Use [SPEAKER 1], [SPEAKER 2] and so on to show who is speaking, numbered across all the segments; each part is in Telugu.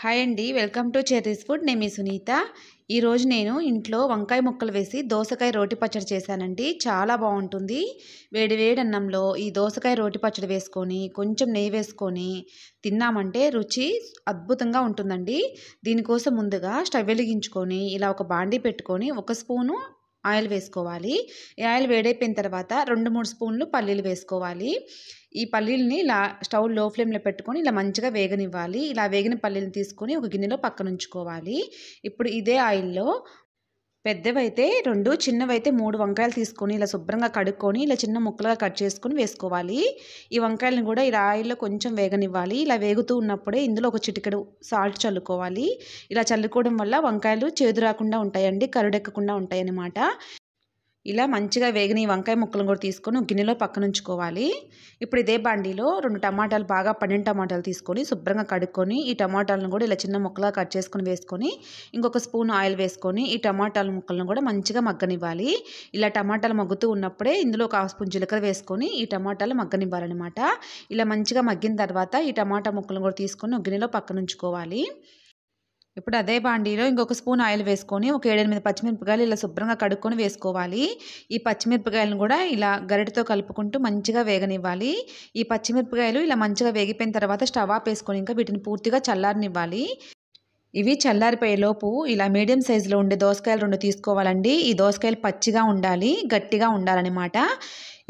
[SPEAKER 1] హాయ్ అండి, వెల్కమ్ టు చెర్రీస్ ఫుడ్. నేను మీ సునీత. ఈరోజు నేను ఇంట్లో వంకాయ ముక్కలు వేసి దోసకాయ రోటి పచ్చడి చేశానండి. చాలా బాగుంటుంది. వేడి వేడి అన్నంలో ఈ దోసకాయ రోటి పచ్చడి వేసుకొని కొంచెం నెయ్యి వేసుకొని తిన్నామంటే రుచి అద్భుతంగా ఉంటుందండి. దీనికోసం ముందుగా స్టవ్ వెలిగించుకొని ఇలా ఒక బాండీ పెట్టుకొని 1 స్పూను ఆయిల్ వేసుకోవాలి. ఈ ఆయిల్ వేడైపోయిన తర్వాత 2-3 స్పూన్లు పల్లీలు వేసుకోవాలి. ఈ పల్లీలని ఇలా స్టవ్ లో ఫ్లేమ్లో పెట్టుకొని ఇలా మంచిగా వేగనివ్వాలి. ఇలా వేగిన పల్లీలను తీసుకొని ఒక గిన్నెలో పక్కన ఉంచుకోవాలి. ఇప్పుడు ఇదే ఆయిల్లో పెద్దవైతే 2, చిన్నవైతే 3 వంకాయలు తీసుకొని ఇలా శుభ్రంగా కడుక్కొని ఇలా చిన్న ముక్కలుగా కట్ చేసుకొని వేసుకోవాలి. ఈ వంకాయలను కూడా ఇలా ఆయిల్లో కొంచెం వేగనివ్వాలి. ఇలా వేగుతూ ఉన్నప్పుడే ఇందులో ఒక చిటికెడు సాల్ట్ చల్లుకోవాలి. ఇలా చల్లుకోవడం వల్ల వంకాయలు చేదు రాకుండా ఉంటాయండి, కరుడెక్కకుండా ఉంటాయి అన్నమాట. ఇలా మంచిగా వేగిన ఈ వంకాయ ముక్కలను కూడా తీసుకొని ఒక గిన్నెలో పక్కన ఉంచుకోవాలి. ఇప్పుడు ఇదే బాండీలో 2 టమాటాలు, బాగా పండిన టమాటాలు తీసుకొని శుభ్రంగా కడుక్కొని ఈ టమాటాలను కూడా ఇలా చిన్న ముక్కలుగా కట్ చేసుకొని వేసుకొని ఇంకొక స్పూన్ ఆయిల్ వేసుకొని ఈ టమాటాల ముక్కలను కూడా మంచిగా మగ్గనివ్వాలి. ఇలా టమాటాలు మగ్గుతూ ఉన్నప్పుడే ఇందులో ఒక 1/2 స్పూన్ జీలకర్ర వేసుకొని ఈ టమాటాలు మగ్గనివ్వాలన్నమాట. ఇలా మంచిగా మగ్గిన తర్వాత ఈ టమాటా ముక్కలను కూడా తీసుకొని ఒక గిన్నెలో పక్కన ఉంచుకోవాలి. ఇప్పుడు అదే బాండీలో ఇంకొక స్పూన్ ఆయిల్ వేసుకొని ఒక 7-8 పచ్చిమిరపకాయలు ఇలా శుభ్రంగా కడుక్కొని వేసుకోవాలి. ఈ పచ్చిమిరపకాయలను కూడా ఇలా గరిటెతో కలుపుకుంటూ మంచిగా వేగనివ్వాలి. ఈ పచ్చిమిరపకాయలు ఇలా మంచిగా వేగిపోయిన తర్వాత స్టవ్ ఆపేసుకొని ఇంకా వీటిని పూర్తిగా చల్లారనివ్వాలి. ఇవి చల్లారిపోయేలోపు ఇలా మీడియం సైజులో ఉండే దోసకాయలు 2 తీసుకోవాలండి. ఈ దోసకాయలు పచ్చిగా ఉండాలి, గట్టిగా ఉండాలన్నమాట.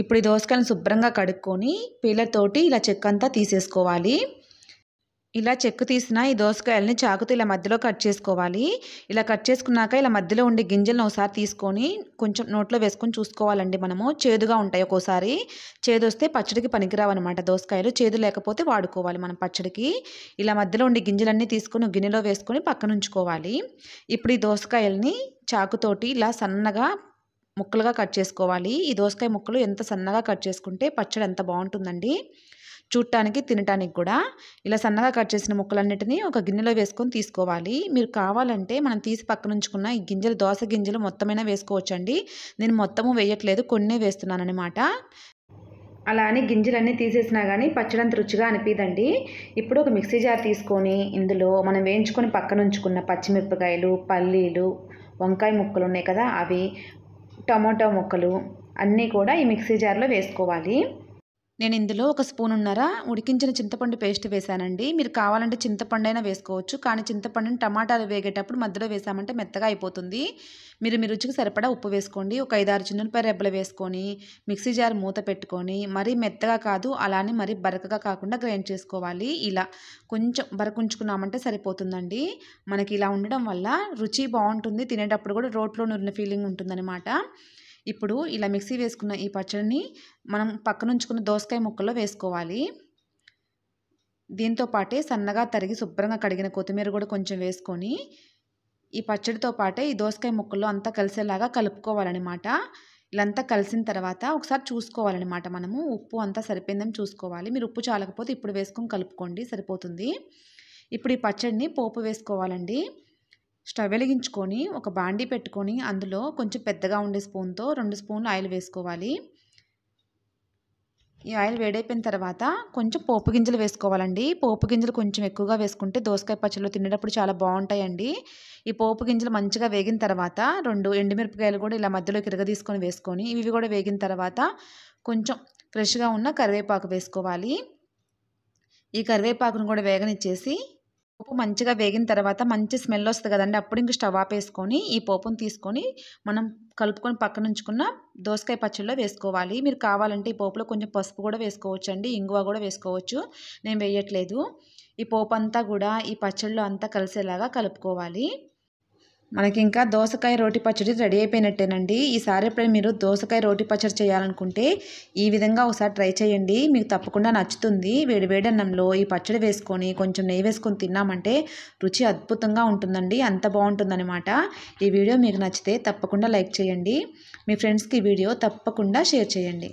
[SPEAKER 1] ఇప్పుడు ఈ దోసకాయలను శుభ్రంగా కడుక్కొని పీలర్ తోటి ఇలా చెక్కంతా తీసేసుకోవాలి. ఇలా చెక్కు తీసిన ఈ దోసకాయలని చాకుతో ఇలా మధ్యలో కట్ చేసుకోవాలి. ఇలా కట్ చేసుకున్నాక ఇలా మధ్యలో ఉండే గింజలను ఒకసారి తీసుకొని కొంచెం నోట్లో వేసుకొని చూసుకోవాలండి. మనము చేదుగా ఉంటాయి ఒక్కోసారి. చేదు వస్తే పచ్చడికి పనికిరావన్నమాట దోసకాయలు. చేదు లేకపోతే వాడుకోవాలి మనం పచ్చడికి. ఇలా మధ్యలో ఉండే గింజలన్నీ తీసుకొని గిన్నెలో వేసుకొని పక్కన ఉంచుకోవాలి. ఇప్పుడు ఈ దోసకాయల్ని చాకుతోటి ఇలా సన్నగా ముక్కలుగా కట్ చేసుకోవాలి. ఈ దోసకాయ ముక్కలు ఎంత సన్నగా కట్ చేసుకుంటే పచ్చడి ఎంత బాగుంటుందండి, చూడటానికి తినటానికి కూడా. ఇలా సన్నగా కట్ చేసిన ముక్కలన్నిటిని ఒక గిన్నెలో వేసుకొని తీసుకోవాలి. మీరు కావాలంటే మనం తీసి పక్కన ఉంచుకున్న ఈ గింజలు, దోస గింజలు మొత్తమైనా వేసుకోవచ్చండి. నేను మొత్తము వేయట్లేదు, కొన్నే వేస్తున్నాను అనమాట. అలా అని గింజలన్నీ తీసేసినా కానీ పచ్చడి అంత రుచిగా అనిపిదండి. ఇప్పుడు ఒక మిక్సీ జార్ తీసుకొని ఇందులో మనం వేయించుకొని పక్కన ఉంచుకున్న పచ్చిమిరపకాయలు, పల్లీలు, వంకాయ ముక్కలు ఉన్నాయి కదా అవి, టమాటో ముక్కలు అన్నీ కూడా ఈ మిక్సీ జార్లో వేసుకోవాలి. నేను ఇందులో 1 స్పూనున్నర ఉడికించిన చింతపండు పేస్ట్ వేసానండి. మీరు కావాలంటే చింతపండు అయినా వేసుకోవచ్చు, కానీ చింతపండుని టమాటాలు వేగేటప్పుడు మధ్యలో వేసామంటే మెత్తగా అయిపోతుంది. మీరు మీ రుచికి సరిపడా ఉప్పు వేసుకోండి. ఒక 5-6 చిన్నులపాయ రెబ్బలు వేసుకొని మిక్సీ జార్ మూత పెట్టుకొని మరీ మెత్తగా కాదు, అలానే మరీ బరకగా కాకుండా గ్రైండ్ చేసుకోవాలి. ఇలా కొంచెం బరకుంచుకున్నామంటే సరిపోతుందండి. మనకి ఇలా ఉండడం వల్ల రుచి బాగుంటుంది, తినేటప్పుడు కూడా రోట్లో నూరిన ఫీలింగ్ ఉంటుందన్నమాట. ఇప్పుడు ఇలా మిక్సీ వేసుకున్న ఈ పచ్చడిని మనం పక్కన ఉంచుకున్న దోసకాయ ముక్కల్లో వేసుకోవాలి. దీంతో పాటే సన్నగా తరిగి శుభ్రంగా కడిగిన కొత్తిమీర కూడా కొంచెం వేసుకొని ఈ పచ్చడితో పాటే ఈ దోసకాయ ముక్కల్లో అంతా కలిసేలాగా కలుపుకోవాలన్నమాట. ఇలా అంతా కలిసిన తర్వాత ఒకసారి చూసుకోవాలన్నమాట. మనము ఉప్పు అంతా సరిపోయిందని చూసుకోవాలి. మీరు ఉప్పు చాలకపోతే ఇప్పుడు వేసుకొని కలుపుకోండి, సరిపోతుంది. ఇప్పుడు ఈ పచ్చడిని పోపు వేసుకోవాలండి. స్టవ్ వెలిగించుకొని ఒక బాండీ పెట్టుకొని అందులో కొంచెం పెద్దగా ఉండే స్పూన్తో 2 స్పూన్లు ఆయిల్ వేసుకోవాలి. ఈ ఆయిల్ వేడైపోయిన తర్వాత కొంచెం పోపు గింజలు వేసుకోవాలండి. పోపు గింజలు కొంచెం ఎక్కువగా వేసుకుంటే దోసకాయ పచ్చడిలో తినేటప్పుడు చాలా బాగుంటాయండి. ఈ పోపు గింజలు మంచిగా వేగిన తర్వాత 2 ఎండుమిరపకాయలు కూడా ఇలా మధ్యలోకి ఇరగదీసుకొని వేసుకొని ఇవి కూడా వేగిన తర్వాత కొంచెం ఫ్రెష్గా ఉన్న కరివేపాకు వేసుకోవాలి. ఈ కరివేపాకును కూడా వేగనిచ్చేసి పోపు మంచిగా వేగిన తర్వాత మంచి స్మెల్ వస్తుంది కదండి, అప్పుడు ఇంక స్టవ్ ఆపేసుకొని ఈ పోపును తీసుకొని మనం కలుపుకొని పక్కన ఉంచుకున్న దోసకాయ పచ్చడిలో వేసుకోవాలి. మీరు కావాలంటే ఈ పోపులో కొంచెం పసుపు కూడా వేసుకోవచ్చు అండి, ఇంగువ కూడా వేసుకోవచ్చు. నేను వేయట్లేదు. ఈ పోపు అంతా కూడా ఈ పచ్చడిలో అంతా కలిసేలాగా కలుపుకోవాలి. మనకి ఇంకా దోసకాయ రోటి పచ్చడి రెడీ అయిపోయినట్టేనండి. ఈసారి ఎప్పుడైనా మీరు దోసకాయ రోటి పచ్చడి చేయాలనుకుంటే ఈ విధంగా ఒకసారి ట్రై చేయండి, మీకు తప్పకుండా నచ్చుతుంది. వేడి వేడి అన్నంలో ఈ పచ్చడి వేసుకొని కొంచెం నెయ్యి వేసుకొని తిన్నామంటే రుచి అద్భుతంగా ఉంటుందండి, అంత బాగుంటుందన్నమాట. ఈ వీడియో మీకు నచ్చితే తప్పకుండా లైక్ చేయండి. మీ ఫ్రెండ్స్కి ఈ వీడియో తప్పకుండా షేర్ చేయండి.